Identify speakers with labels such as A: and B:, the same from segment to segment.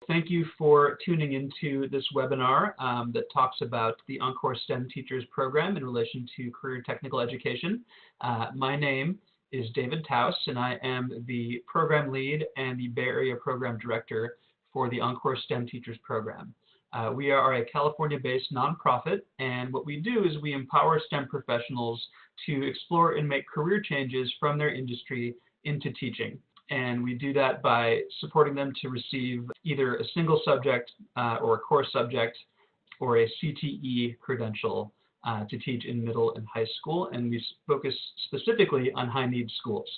A: Thank you for tuning into this webinar that talks about the EnCorps STEM Teachers Program in relation to career technical education. My name is David Taus, and I am the program lead and the Bay Area program director for the EnCorps STEM Teachers Program. We are a California-based nonprofit, and what we do is we empower STEM professionals to explore and make career changes from their industry into teaching. And we do that by supporting them to receive either a single subject or a core subject or a CTE credential to teach in middle and high school, and we focus specifically on high-need schools.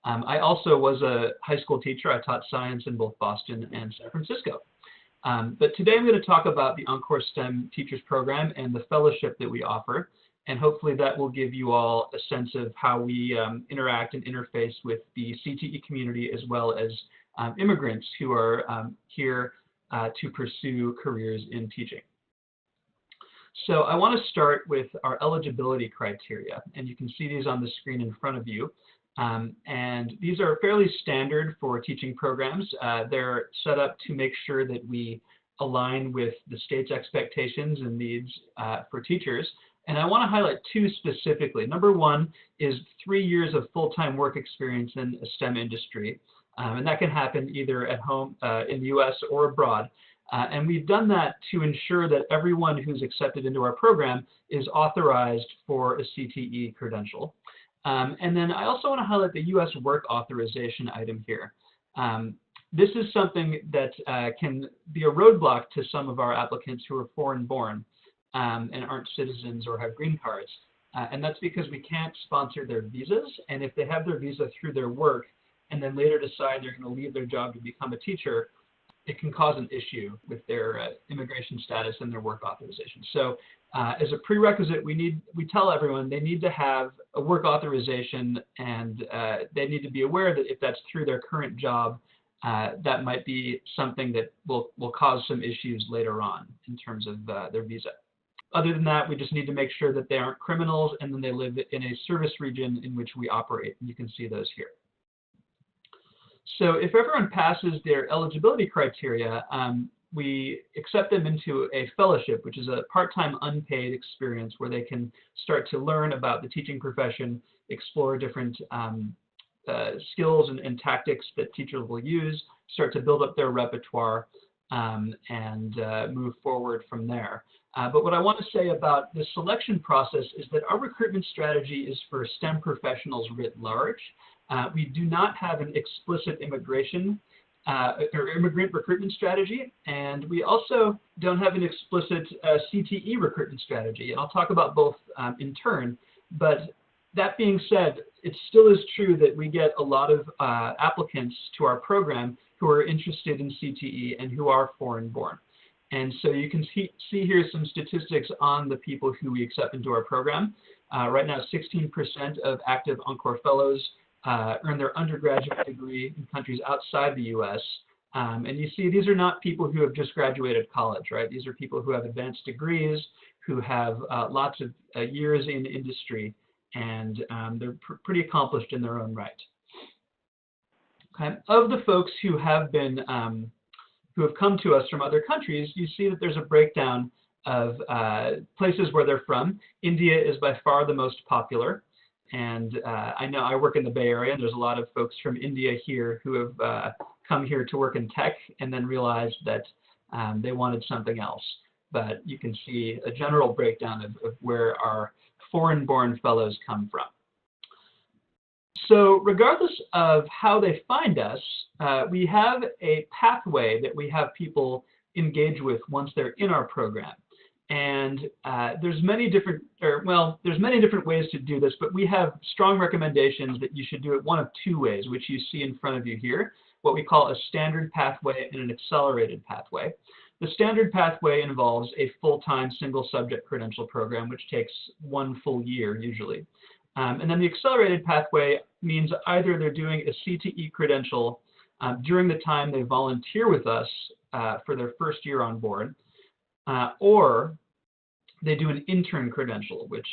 A: I also was a high school teacher. I taught science in both Boston and San Francisco. But today I'm going to talk about the EnCorps STEM Teachers Program and the fellowship that we offer. And hopefully that will give you all a sense of how we interact and interface with the CTE community as well as immigrants who are here to pursue careers in teaching. So I want to start with our eligibility criteria, and you can see these on the screen in front of you. And these are fairly standard for teaching programs. They're set up to make sure that we align with the state's expectations and needs for teachers. And I want to highlight two specifically. Number one is 3 years of full-time work experience in a STEM industry. And that can happen either at home in the US or abroad. And we've done that to ensure that everyone who's accepted into our program is authorized for a CTE credential. And then I also want to highlight the US work authorization item here. This is something that can be a roadblock to some of our applicants who are foreign-born. And aren't citizens or have green cards. And that's because we can't sponsor their visas. And if they have their visa through their work and then later decide they're going to leave their job to become a teacher, it can cause an issue with their immigration status and their work authorization. So as a prerequisite, we tell everyone they need to have a work authorization, and they need to be aware that if that's through their current job, that might be something that will cause some issues later on in terms of their visa. Other than that, we just need to make sure that they aren't criminals and then they live in a service region in which we operate. And you can see those here. So if everyone passes their eligibility criteria, we accept them into a fellowship, which is a part-time unpaid experience where they can start to learn about the teaching profession, explore different skills and tactics that teachers will use, start to build up their repertoire, and move forward from there. But what I want to say about the selection process is that our recruitment strategy is for STEM professionals writ large. We do not have an explicit immigration or immigrant recruitment strategy, and we also don't have an explicit CTE recruitment strategy. And I'll talk about both in turn. But that being said, it still is true that we get a lot of applicants to our program who are interested in CTE and who are foreign-born. And so you can see here some statistics on the people who we accept into our program. Right now, 16% of active EnCorps fellows earn their undergraduate degree in countries outside the US. And you see these are not people who have just graduated college, right? These are people who have advanced degrees, who have lots of years in industry, and they're pretty accomplished in their own right. Okay. Of the folks who have been who have come to us from other countries, you see that there's a breakdown of places where they're from. India is by far the most popular, and I know I work in the Bay Area, and there's a lot of folks from India here who have come here to work in tech and then realized that they wanted something else. But you can see a general breakdown of where our foreign-born fellows come from. So regardless of how they find us, we have a pathway that we have people engage with once they're in our program. And there's many different ways to do this, but we have strong recommendations that you should do it one of two ways, which you see in front of you here, what we call a standard pathway and an accelerated pathway. The standard pathway involves a full-time single subject credential program, which takes 1 full year usually. And then the accelerated pathway means either they're doing a CTE credential during the time they volunteer with us for their first year on board, or they do an intern credential, which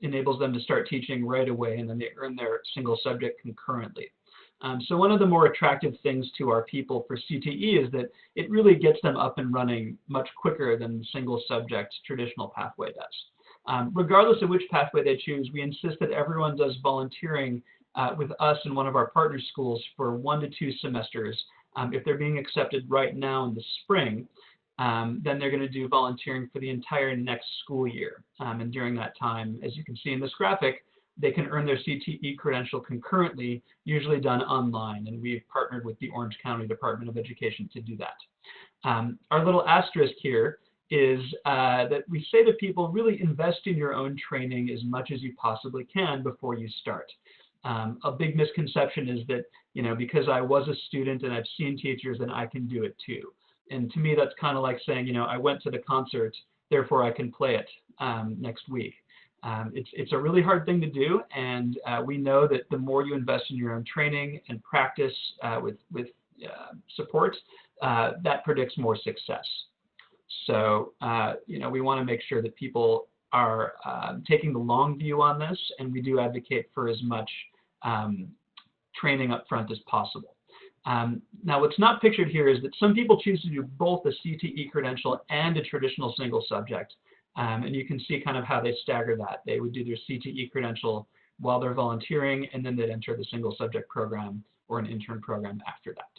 A: enables them to start teaching right away, and then they earn their single subject concurrently. So one of the more attractive things to our people for CTE is that it really gets them up and running much quicker than the single subject traditional pathway does. Regardless of which pathway they choose, we insist that everyone does volunteering with us in one of our partner schools for 1 to 2 semesters. If they're being accepted right now in the spring, then they're going to do volunteering for the entire next school year. And during that time, as you can see in this graphic, they can earn their CTE credential concurrently, usually done online, and we've partnered with the Orange County Department of Education to do that. Our little asterisk here is that we say to people, really invest in your own training as much as you possibly can before you start. A big misconception is that, because I was a student and I've seen teachers, then I can do it too. And to me, that's kind of like saying, I went to the concert, therefore I can play it next week. It's a really hard thing to do, and we know that the more you invest in your own training and practice with support, that predicts more success. So, we want to make sure that people are taking the long view on this, and we do advocate for as much training up front as possible. Now, what's not pictured here is that some people choose to do both a CTE credential and a traditional single subject. And you can see kind of how they stagger that. They would do their CTE credential while they're volunteering, and then they'd enter the single subject program or an intern program after that.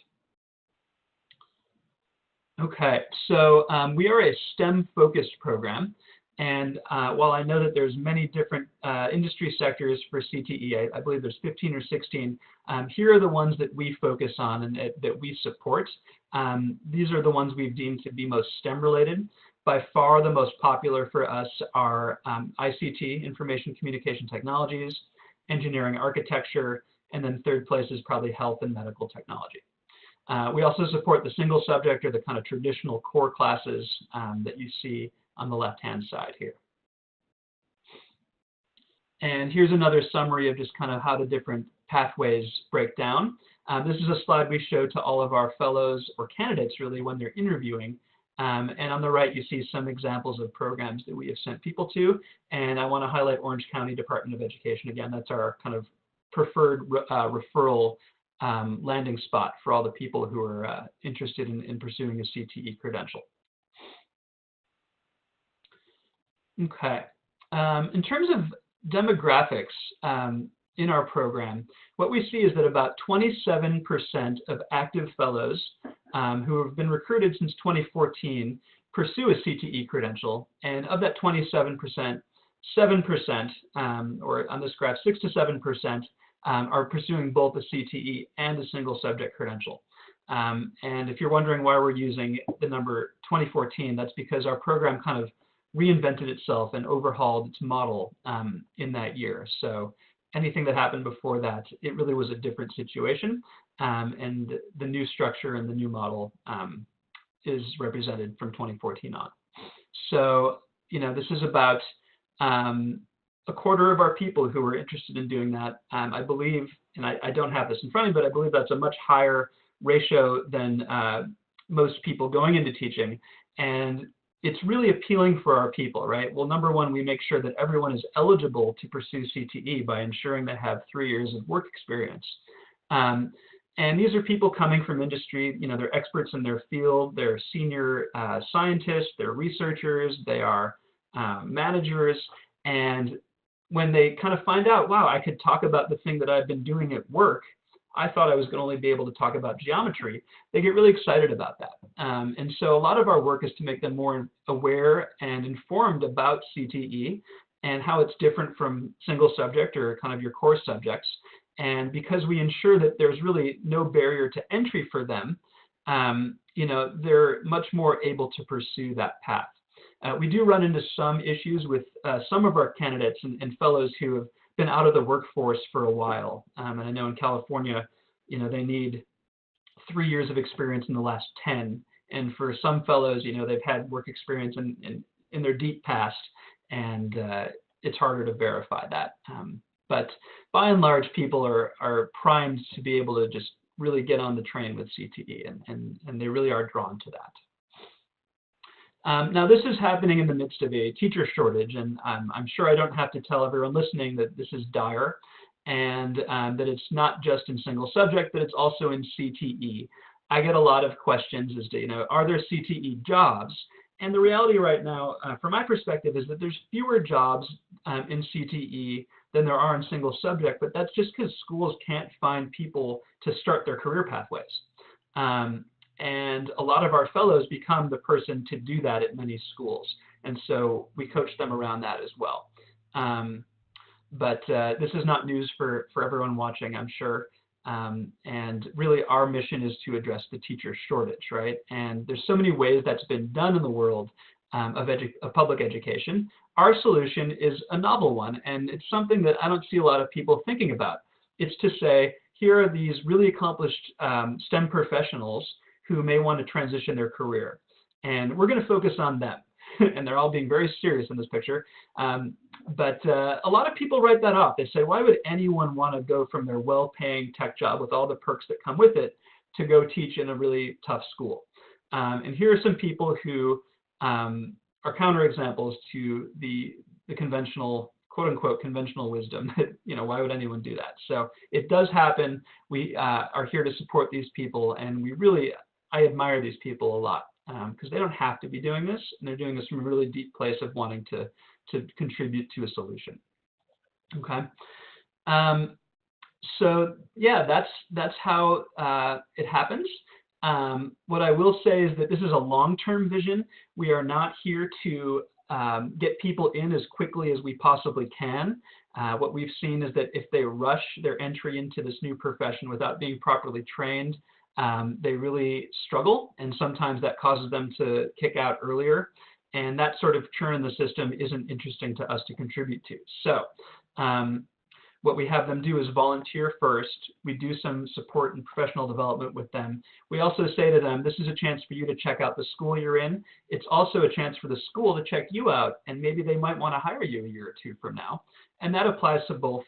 A: Okay, so we are a STEM-focused program. And while I know that there's many different industry sectors for CTE, I believe there's 15 or 16, here are the ones that we focus on and that we support. These are the ones we've deemed to be most STEM-related. By far, the most popular for us are ICT, Information Communication Technologies, Engineering Architecture, and then third place is probably Health and Medical Technology. We also support the single subject or the kind of traditional core classes that you see on the left-hand side here. And here's another summary of just kind of how the different pathways break down. This is a slide we show to all of our fellows or candidates really when they're interviewing. And on the right, you see some examples of programs that we have sent people to. And I want to highlight Orange County Department of Education. Again, that's our kind of preferred referral landing spot for all the people who are interested in pursuing a CTE credential. Okay. In terms of demographics in our program, what we see is that about 27% of active fellows who have been recruited since 2014 pursue a CTE credential, and of that 27%, 7%, or on this graph, 6 to 7% are pursuing both a CTE and a single subject credential. And if you're wondering why we're using the number 2014, that's because our program kind of reinvented itself and overhauled its model in that year. So anything that happened before that, it really was a different situation. And the new structure and the new model is represented from 2014 on. So, this is about a quarter of our people who are interested in doing that. I believe, and I don't have this in front of me, but I believe that's a much higher ratio than most people going into teaching. And it's really appealing for our people, right? Well, number one, we make sure that everyone is eligible to pursue CTE by ensuring they have 3 years of work experience. And these are people coming from industry, they're experts in their field, they're senior scientists, they're researchers, they are managers, and when they kind of find out, wow, I could talk about the thing that I've been doing at work, I thought I was going to only be able to talk about geometry, they get really excited about that. And so a lot of our work is to make them more aware and informed about CTE and how it's different from single subject or kind of your core subjects. And because we ensure that there's really no barrier to entry for them, they're much more able to pursue that path. We do run into some issues with some of our candidates and fellows who have been out of the workforce for a while. And I know in California, they need 3 years of experience in the last 10. And for some fellows, they've had work experience in their deep past, and it's harder to verify that. But by and large, people are primed to be able to just really get on the train with CTE, and they really are drawn to that. Now, this is happening in the midst of a teacher shortage, and I'm sure I don't have to tell everyone listening that this is dire. and that it's not just in single subject, but it's also in CTE. I get a lot of questions as to, are there CTE jobs? And the reality right now, from my perspective, is that there's fewer jobs in CTE than there are in single subject, but that's just because schools can't find people to start their career pathways. And a lot of our fellows become the person to do that at many schools. And so we coach them around that as well. But this is not news for everyone watching, I'm sure. And really our mission is to address the teacher shortage, right? And there's so many ways that's been done in the world of public education. Our solution is a novel one, and it's something that I don't see a lot of people thinking about. It's to say, here are these really accomplished STEM professionals who may want to transition their career, and we're going to focus on them. And they're all being very serious in this picture. But a lot of people write that off. They say, why would anyone want to go from their well-paying tech job with all the perks that come with it to go teach in a really tough school? And here are some people who are counterexamples to the conventional, quote unquote, conventional wisdom that, why would anyone do that? So it does happen. We are here to support these people, and I admire these people a lot. Because they don't have to be doing this, and they're doing this from a really deep place of wanting to contribute to a solution. Okay. So yeah, that's how it happens. What I will say is that this is a long-term vision. We are not here to get people in as quickly as we possibly can. What we've seen is that if they rush their entry into this new profession without being properly trained, they really struggle, and sometimes that causes them to kick out earlier, and that sort of churn in the system isn't interesting to us to contribute to. So what we have them do is volunteer first. We do some support and professional development with them. We also say to them, this is a chance for you to check out the school you're in. It's also a chance for the school to check you out, and maybe they might want to hire you a year or two from now. And that applies to both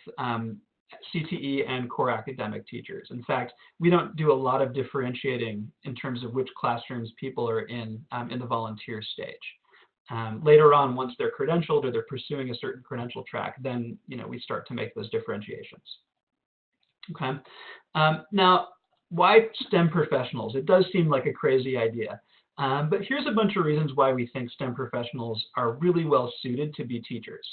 A: CTE and core academic teachers. In fact, we don't do a lot of differentiating in terms of which classrooms people are in the volunteer stage. Later on, once they're credentialed or they're pursuing a certain credential track, then we start to make those differentiations. Okay. Now, why STEM professionals? It does seem like a crazy idea, but here's a bunch of reasons why we think STEM professionals are really well suited to be teachers.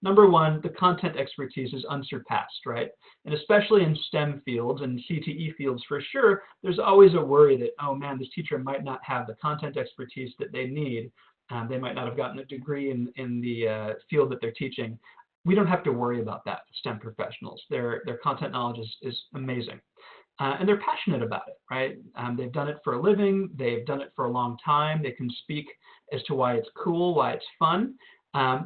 A: Number one, the content expertise is unsurpassed, right? And especially in STEM fields and CTE fields for sure, there's always a worry that, oh man, this teacher might not have the content expertise that they need. They might not have gotten a degree in the field that they're teaching. We don't have to worry about that with STEM professionals. Their content knowledge is amazing. And they're passionate about it, right? They've done it for a living. They've done it for a long time. They can speak as to why it's cool, why it's fun.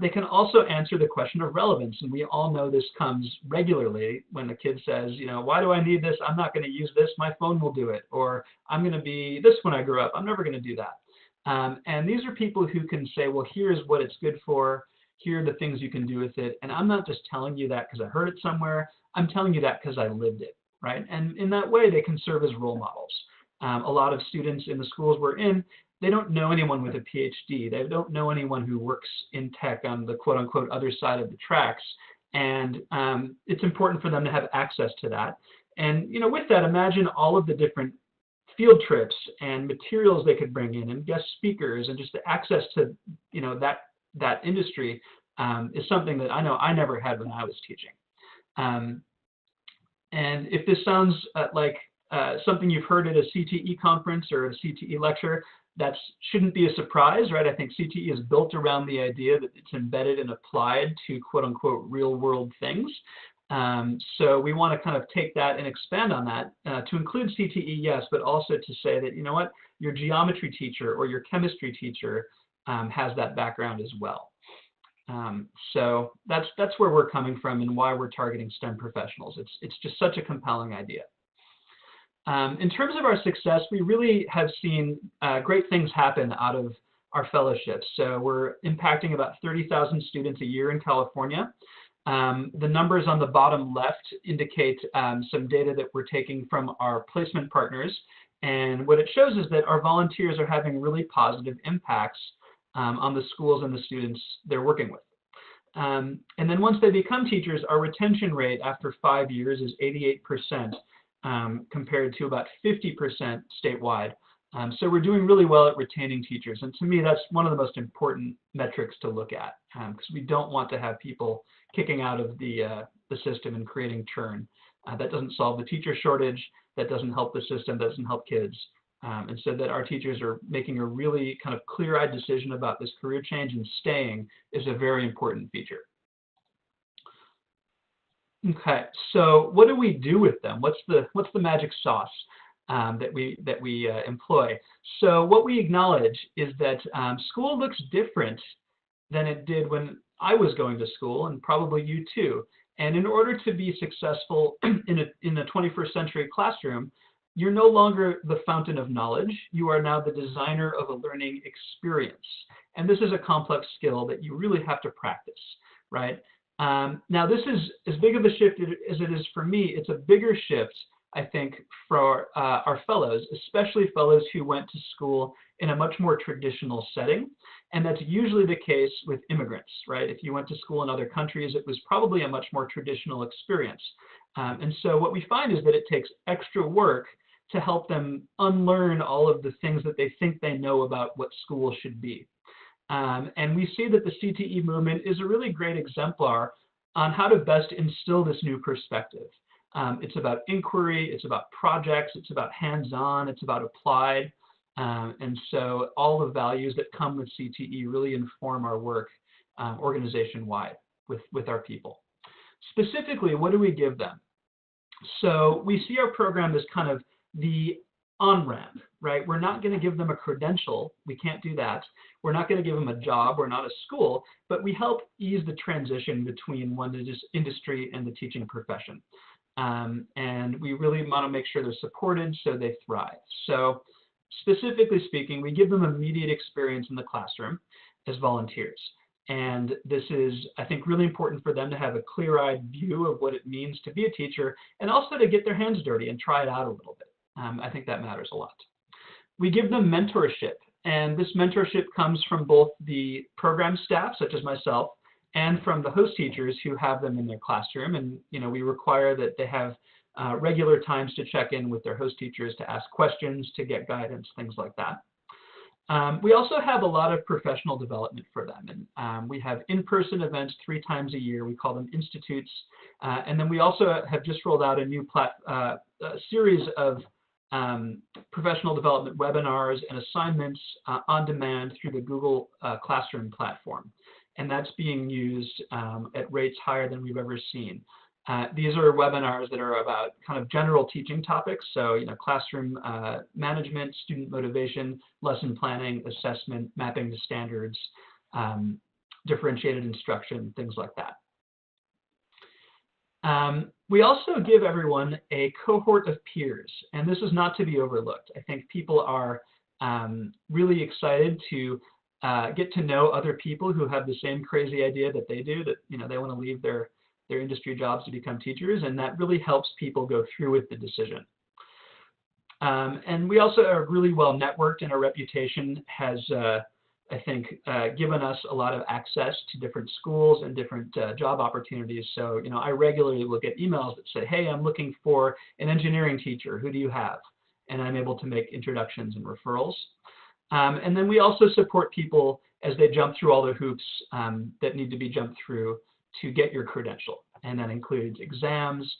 A: They can also answer the question of relevance, and we all know this comes regularly when the kid says, why do I need this? I'm not going to use this. My phone will do it. Or I'm going to be this when I grow up. I'm never going to do that. And these are people who can say, well, here's what it's good for. Here are the things you can do with it. And I'm not just telling you that because I heard it somewhere. I'm telling you that because I lived it, right? And in that way, they can serve as role models. A lot of students in the schools we're in, they don't know anyone with a PhD. They don't know anyone who works in tech on the quote unquote other side of the tracks. And it's important for them to have access to that. And with that, imagine all of the different field trips and materials they could bring in and guest speakers, and just the access to that industry is something that I know I never had when I was teaching. And if this sounds like something you've heard at a CTE conference or a CTE lecture, that shouldn't be a surprise, right? I think CTE is built around the idea that it's embedded and applied to quote unquote real world things. So we want to kind of take that and expand on that to include CTE, yes, but also to say that, your geometry teacher or your chemistry teacher has that background as well. So that's where we're coming from and why we're targeting STEM professionals. It's just such a compelling idea. In terms of our success, we really have seen great things happen out of our fellowships. So we're impacting about 30,000 students a year in California. The numbers on the bottom left indicate some data that we're taking from our placement partners. And what it shows is that our volunteers are having really positive impacts on the schools and the students they're working with. And then once they become teachers, our retention rate after 5 years is 88%, compared to about 50% statewide. So we're doing really well at retaining teachers. And to me, that's one of the most important metrics to look at, because we don't want to have people kicking out of the system and creating churn. That doesn't solve the teacher shortage. That doesn't help the system. That doesn't help kids. And so that our teachers are making a really kind of clear-eyed decision about this career change and staying is a very important feature. Okay, so what do we do with them? What's the magic sauce that we employ? So what we acknowledge is that school looks different than it did when I was going to school, and probably you too. And in order to be successful in a 21st century classroom, you're no longer the fountain of knowledge. You are now the designer of a learning experience. And this is a complex skill that you really have to practice, right? Now, this is as big of a shift as it is for me. It's a bigger shift, I think, for our fellows, especially fellows who went to school in a much more traditional setting. And that's usually the case with immigrants, right? If you went to school in other countries, it was probably a much more traditional experience. And so what we find is that it takes extra work to help them unlearn all of the things that they think they know about what school should be. And we see that the CTE movement is a really great exemplar on how to best instill this new perspective. It's about inquiry, it's about projects, it's about hands-on, it's about applied. And so all the values that come with CTE really inform our work organization-wide with our people. Specifically, what do we give them? So we see our program as kind of the on-ramp, right? We're not going to give them a credential. We can't do that. We're not going to give them a job. We're not a school, but we help ease the transition between one industry and the teaching profession. And we really want to make sure they're supported so they thrive. So specifically speaking, we give them immediate experience in the classroom as volunteers. And this is, I think, really important for them to have a clear-eyed view of what it means to be a teacher, and also to get thetheir hands dirty and try it out a little bit. I think that matters a lot. We give them mentorship, and this mentorship comes from both the program staff, such as myself, and from the host teachers who have them in their classroom. And we require that they have regular times to check in with their host teachers to ask questions, to get guidance, things like that. We also have a lot of professional development for them. And we have in-person events 3 times a year. We call them institutes. And then we also have just rolled out a new series of professional development webinars and assignments on demand through the Google Classroom platform. And that's being used at rates higher than we've ever seen. These are webinars that are about kind of general teaching topics. So, classroom management, student motivation, lesson planning, assessment, mapping to standards, differentiated instruction, things like that. We also give everyone a cohort of peers, and this is not to be overlooked. I think people are really excited to get to know other people who have the same crazy idea that they do, that they want to leave their industry jobs to become teachers, and that really helps people go through with the decision. And we also are really well networked, and our reputation has, I think, given us a lot of access to different schools and different job opportunities. So, I regularly will get emails that say, hey, I'm looking for an engineering teacher. Who do you have? And I'm able to make introductions and referrals. And then we also support people as they jump through all the hoops that need to be jumped through to get your credential. And that includes exams,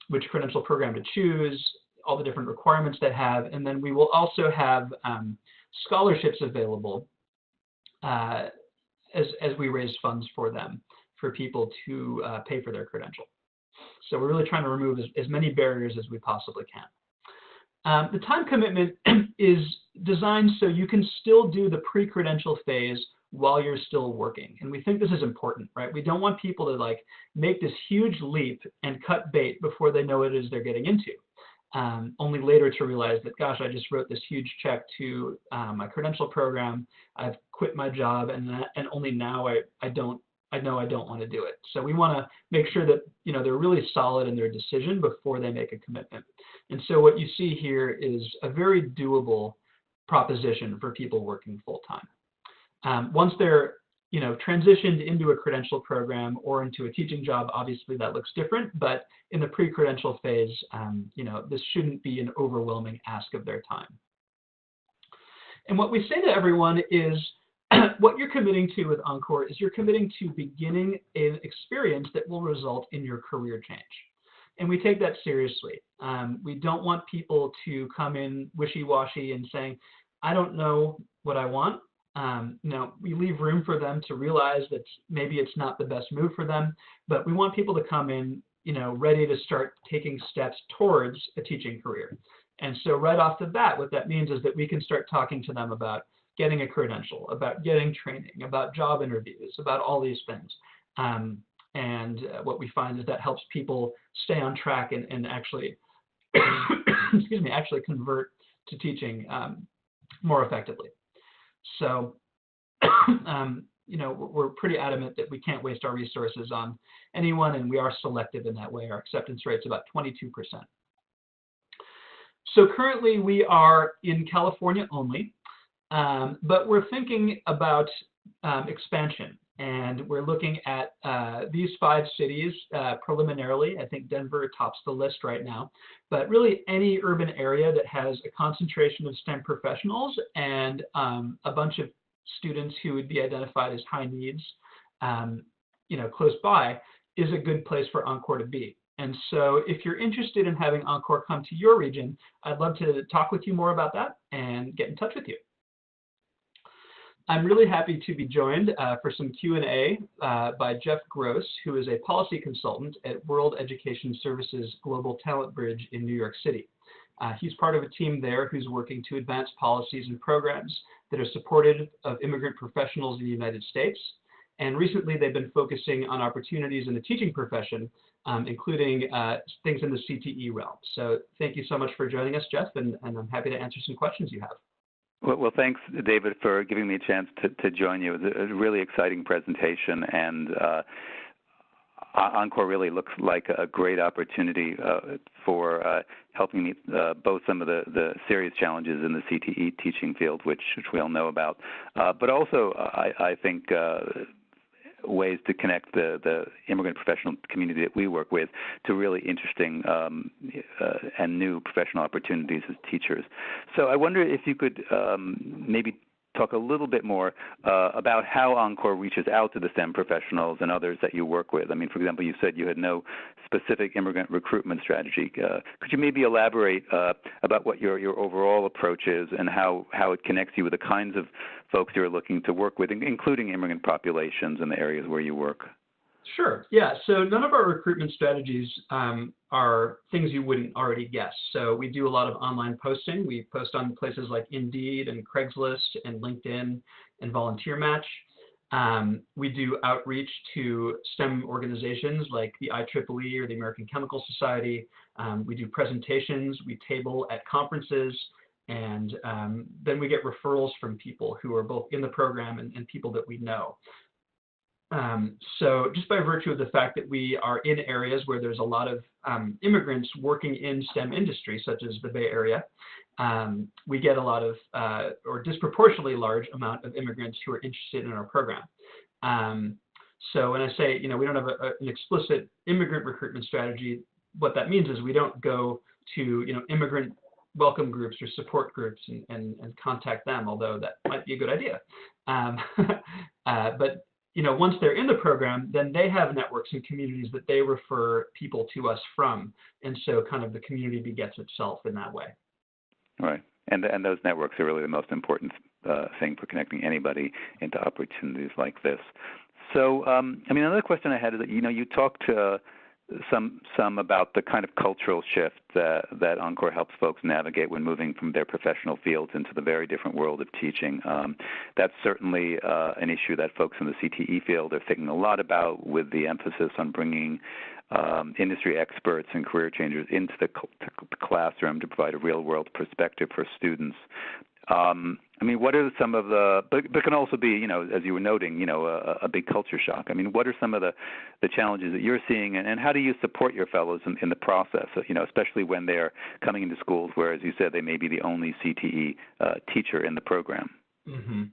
A: which credential program to choose, all the different requirements they have. And then we will also have scholarships available as we raise funds for them, for people to pay for their credential. So we're really trying to remove as many barriers as we possibly can. The time commitment is designed so you can still do the pre-credential phase while you're still working. And we think this is important, right? We don't want people to make this huge leap and cut bait before they know what it is they're getting into. Only later to realize that, gosh, I just wrote this huge check to my credential program. I've quit my job, and only now I know I don't want to do it. So we want to make sure that they're really solid in their decision before they make a commitment. And so what you see here is a very doable proposition for people working full time. Once they're transitioned into a credential program or into a teaching job, obviously that looks different, but in the pre-credential phase, this shouldn't be an overwhelming ask of their time. And what we say to everyone is, what you're committing to with EnCorps is you're committing to beginning an experience that will result in your career change. And we take that seriously. We don't want people to come in wishy-washy and saying, I don't know what I want. We leave room for them to realize that maybe it's not the best move for them, but we want people to come in, ready to start taking steps towards a teaching career. And so right off the bat, what that means is that we can start talking to them about getting a credential, about getting training, about job interviews, about all these things. And what we find is that helps people stay on track and actually, actually convert to teaching more effectively. So, we're pretty adamant that we can't waste our resources on anyone, and we are selective in that way. Our acceptance rate's about 22%. So currently we are in California only, but we're thinking about expansion. And we're looking at these 5 cities preliminarily. I think Denver tops the list right now. But really any urban area that has a concentration of STEM professionals and a bunch of students who would be identified as high needs, close by, is a good place for EnCorps to be. And so if you're interested in having EnCorps come to your region, I'd love to talk with you more about that and get in touch with you. I'm really happy to be joined for some Q&A by Jeff Gross, who is a policy consultant at World Education Services Global Talent Bridge in New York City. He's part of a team there who's working to advance policies and programs that are supportive of immigrant professionals in the United States. And recently, they've been focusing on opportunities in the teaching profession, including things in the CTE realm. So thank you so much for joining us, Jeff, and I'm happy to answer some questions you have.
B: Well, thanks, David, for giving me a chance to join you. It was a really exciting presentation, and EnCorps really looks like a great opportunity for helping meet both some of the serious challenges in the CTE teaching field, which we all know about, but also I think ways to connect the immigrant professional community that we work with to really interesting and new professional opportunities as teachers. So I wonder if you could maybe talk a little bit more about how EnCorps reaches out to the STEM professionals and others that you work with. I mean, for example, you said you had no specific immigrant recruitment strategy. Could you maybe elaborate about what your overall approach is and how it connects you with the kinds of folks you're looking to work with, including immigrant populations in the areas where you work?
A: Sure. Yeah. So none of our recruitment strategies are things you wouldn't already guess. So we do a lot of online posting. We post on places like Indeed and Craigslist and LinkedIn and Volunteer Match. We do outreach to STEM organizations like the IEEE or the American Chemical Society. We do presentations. We table at conferences. And then we get referrals from people who are both in the program and people that we know. So just by virtue of the fact that we are in areas where there's a lot of immigrants working in STEM industry, such as the Bay Area, we get a lot of, or disproportionately large amount of immigrants who are interested in our program. So when I say, we don't have an explicit immigrant recruitment strategy, what that means is we don't go to, immigrant welcome groups or support groups and contact them, although that might be a good idea. But once they're in the program, then they have networks and communities that they refer people to us from. And so kind of the community begets itself in that way.
B: Right. And those networks are really the most important thing for connecting anybody into opportunities like this. So, another question I had is that, you talked some about the kind of cultural shift that EnCorps helps folks navigate when moving from their professional fields into the very different world of teaching. That's certainly an issue that folks in the CTE field are thinking a lot about, with the emphasis on bringing industry experts and career changers into the classroom to provide a real-world perspective for students. What are some of the, but can also be, as you were noting, a big culture shock. What are some of the challenges that you're seeing, and how do you support your fellows in the process, especially when they're coming into schools where, as you said, they may be the only CTE teacher in the program?
A: hmm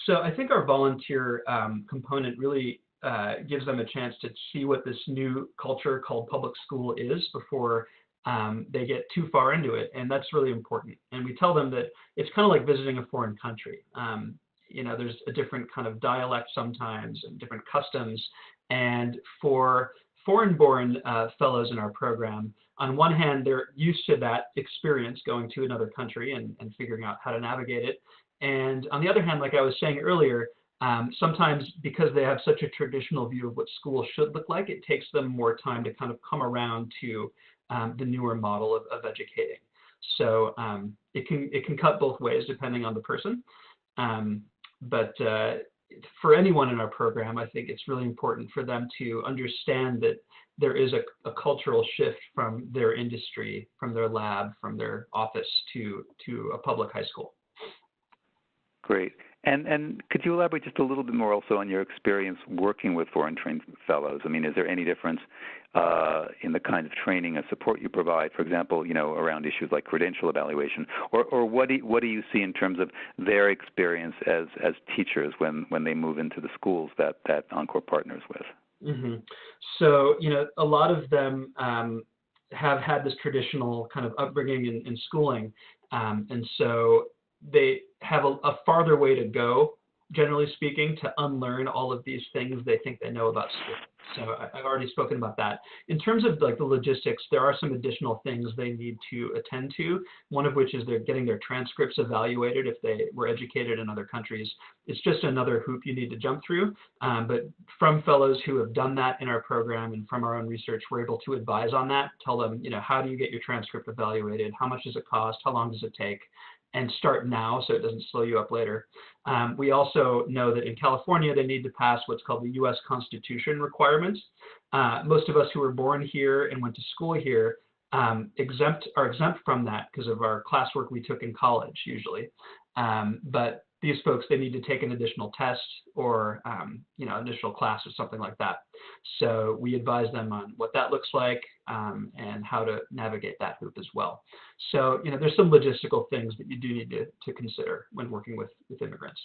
A: So I think our volunteer component really gives them a chance to see what this new culture called public school is before they get too far into it, and that's really important. And we tell them that it's kind of like visiting a foreign country. There's a different kind of dialect sometimes and different customs, and for foreign-born fellows in our program, on one hand, they're used to that experience going to another country and figuring out how to navigate it. And on the other hand, like I was saying earlier, sometimes because they have such a traditional view of what school should look like, it takes them more time to kind of come around to the newer model of educating. So it can cut both ways depending on the person. But for anyone in our program, I think it's really important for them to understand that there is a cultural shift from their industry, from their lab, from their office to a public high school.
B: Great. And could you elaborate just a little bit more also on your experience working with foreign trained fellows? I mean, is there any difference in the kind of training and support you provide, for example, around issues like credential evaluation, or what do you see in terms of their experience as teachers when they move into the schools that EnCorps partners with?
A: Mm-hmm. So, a lot of them have had this traditional kind of upbringing in schooling, and so they have a farther way to go, generally speaking, to unlearn all of these things they think they know about school. So I've already spoken about that. In terms of like the logistics, there are some additional things they need to attend to, one of which is they're getting their transcripts evaluated if they were educated in other countries. It's just another hoop you need to jump through. But from fellows who have done that in our program and from our own research, we're able to advise on that, tell them, how do you get your transcript evaluated? How much does it cost? How long does it take? And start now so it doesn't slow you up later. We also know that in California, they need to pass what's called the U.S. Constitution requirements. Most of us who were born here and went to school here are exempt from that because of our classwork we took in college usually. But these folks, they need to take an additional test or additional class or something like that. So we advise them on what that looks like and how to navigate that hoop as well. So there's some logistical things that you do need to consider when working with immigrants.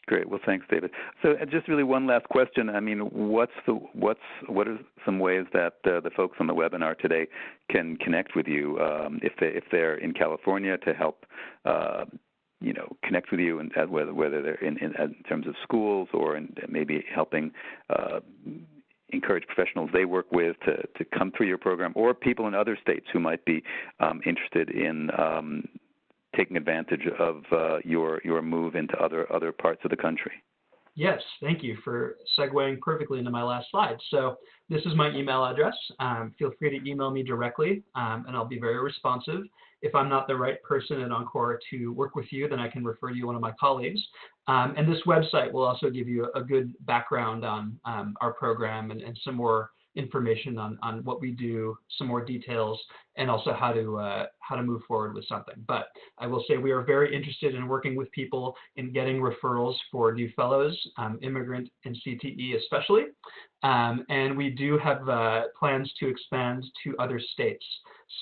B: Great. Well, thanks, David. So just really one last question. I mean, what are some ways that the folks on the webinar today can connect with you if they're in California to help connect with you, and whether they're in terms of schools or in maybe helping encourage professionals they work with to come through your program, or people in other states who might be interested in taking advantage of your move into other parts of the country?
A: Yes, thank you for segueing perfectly into my last slide. So this is my email address. Feel free to email me directly, and I'll be very responsive. If I'm not the right person at EnCorps to work with you, then I can refer you to one of my colleagues. And this website will also give you a good background on our program and some more information on what we do, some more details, and also how to move forward with something. But I will say we are very interested in working with people in getting referrals for new fellows, immigrant and CTE especially. And we do have plans to expand to other states.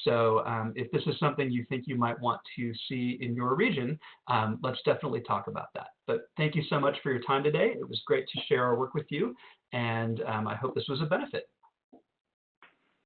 A: So if this is something you think you might want to see in your region, let's definitely talk about that. But thank you so much for your time today. It was great to share our work with you, and I hope this was a benefit.